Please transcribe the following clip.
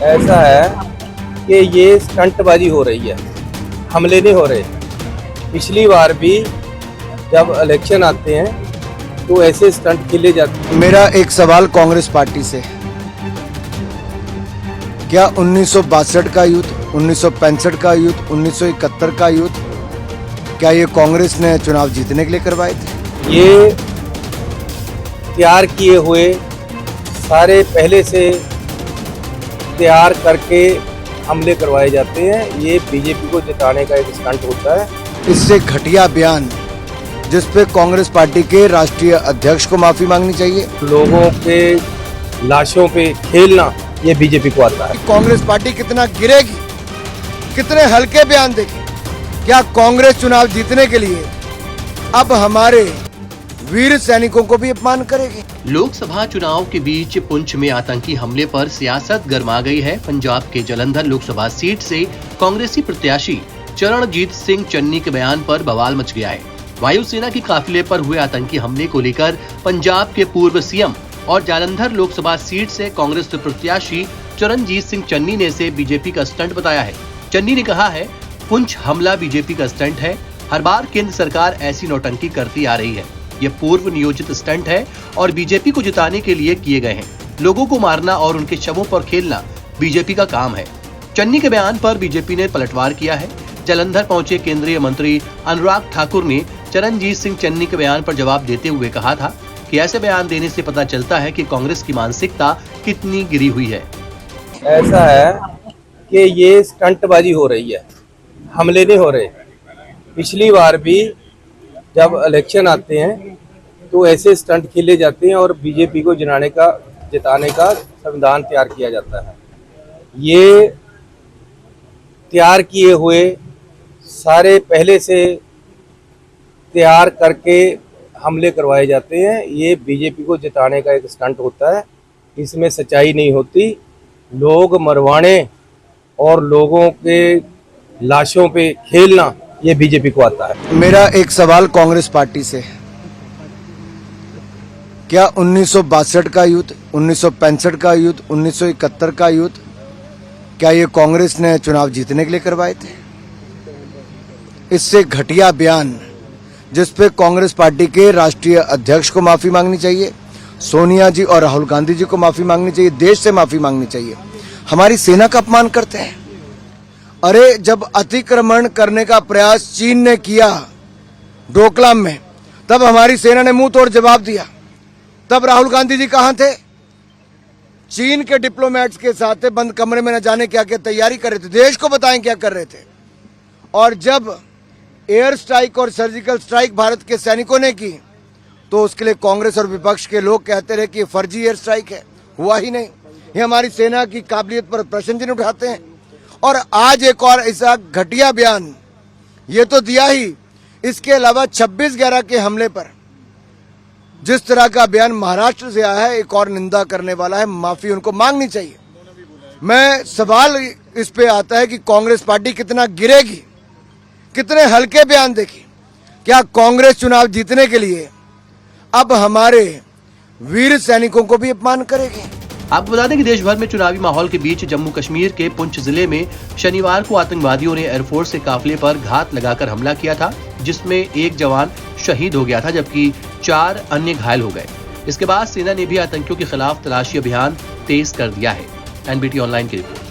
ऐसा है कि ये स्टंटबाजी हो रही है, हमले नहीं हो रहे। पिछली बार भी जब इलेक्शन आते हैं तो ऐसे स्टंट खेले जाते हैं। मेरा एक सवाल कांग्रेस पार्टी से, क्या 1962 का युद्ध, 1965 का युद्ध, 1971 का युद्ध, क्या ये कांग्रेस ने चुनाव जीतने के लिए करवाए थे? ये तैयार किए हुए सारे पहले से तैयार करके हमले करवाए जाते हैं। ये बीजेपी को जिताने का एक स्टंट होता है। इससे घटिया बयान जिस पे कांग्रेस पार्टी के राष्ट्रीय अध्यक्ष को माफी मांगनी चाहिए। लोगों के लाशों पे खेलना ये बीजेपी को आता है। कांग्रेस पार्टी कितना गिरेगी, कितने हल्के बयान देगी। क्या कांग्रेस चुनाव जीतने के लिए अब हमारे वीर सैनिकों को भी अपमान करेगी? लोकसभा चुनाव के बीच पुंछ में आतंकी हमले पर सियासत गर्मा गई है। पंजाब के जालंधर लोकसभा सीट से कांग्रेसी प्रत्याशी चरणजीत सिंह चन्नी के बयान पर बवाल मच गया है। वायुसेना के काफिले पर हुए आतंकी हमले को लेकर पंजाब के पूर्व सीएम और जालंधर लोकसभा सीट से कांग्रेस प्रत्याशी चरणजीत सिंह चन्नी ने इसे बीजेपी का स्टंट बताया है। चन्नी ने कहा है, पुंछ हमला बीजेपी का स्टंट है। हर बार केंद्र सरकार ऐसी नौटंकी करती आ रही है। ये पूर्व नियोजित स्टंट है और बीजेपी को जिताने के लिए किए गए हैं। लोगों को मारना और उनके शवों पर खेलना बीजेपी का काम है। चन्नी के बयान पर बीजेपी ने पलटवार किया है। जालंधर पहुंचे केंद्रीय मंत्री अनुराग ठाकुर ने चरणजीत सिंह चन्नी के बयान पर जवाब देते हुए कहा था कि ऐसे बयान देने से पता चलता है कि कांग्रेस की मानसिकता कितनी गिरी हुई है। ऐसा है कि ये स्टंटबाजी हो रही है, हमले नहीं हो रहे। पिछली बार भी जब इलेक्शन आते हैं तो ऐसे स्टंट खेले जाते हैं और बीजेपी को जिताने का संविधान तैयार किया जाता है। ये तैयार किए हुए सारे पहले से तैयार करके हमले करवाए जाते हैं। ये बीजेपी को जिताने का एक स्टंट होता है। इसमें सच्चाई नहीं होती। लोग मरवाने और लोगों के लाशों पे खेलना ये बीजेपी को आता है। मेरा एक सवाल कांग्रेस पार्टी से, क्या 1962 का युद्ध, 1965 का युद्ध, 1971 का युद्ध, क्या ये कांग्रेस ने चुनाव जीतने के लिए करवाए थे? इससे घटिया बयान जिस पे कांग्रेस पार्टी के राष्ट्रीय अध्यक्ष को माफी मांगनी चाहिए, सोनिया जी और राहुल गांधी जी को माफी मांगनी चाहिए, देश से माफी मांगनी चाहिए। हमारी सेना का अपमान करते हैं। अरे जब अतिक्रमण करने का प्रयास चीन ने किया डोकलाम में, तब हमारी सेना ने मुंह तोड़ जवाब दिया। तब राहुल गांधी जी कहां थे? चीन के डिप्लोमेट्स के साथ बंद कमरे में न जाने क्या क्या तैयारी कर रहे थे। देश को बताएं क्या कर रहे थे। और जब एयर स्ट्राइक और सर्जिकल स्ट्राइक भारत के सैनिकों ने की तो उसके लिए कांग्रेस और विपक्ष के लोग कहते रहे कि फर्जी एयर स्ट्राइक है, हुआ ही नहीं। ये हमारी सेना की काबिलियत पर प्रश्न चिन्ह उठाते हैं। और आज एक और ऐसा घटिया बयान ये तो दिया ही, इसके अलावा 26/11 के हमले पर जिस तरह का बयान महाराष्ट्र से आया है, एक और निंदा करने वाला है। माफी उनको मांगनी चाहिए। मैं सवाल इस पे आता है कि कांग्रेस पार्टी कितना गिरेगी, कितने हल्के बयान देगी। क्या कांग्रेस चुनाव जीतने के लिए अब हमारे वीर सैनिकों को भी अपमान करेगी? आपको बता दें कि देश भर में चुनावी माहौल के बीच जम्मू कश्मीर के पुंछ जिले में शनिवार को आतंकवादियों ने एयरफोर्स के काफिले पर घात लगाकर हमला किया था, जिसमें एक जवान शहीद हो गया था जबकि 4 अन्य घायल हो गए। इसके बाद सेना ने भी आतंकियों के खिलाफ तलाशी अभियान तेज कर दिया है। एनबीटी ऑनलाइन की रिपोर्ट।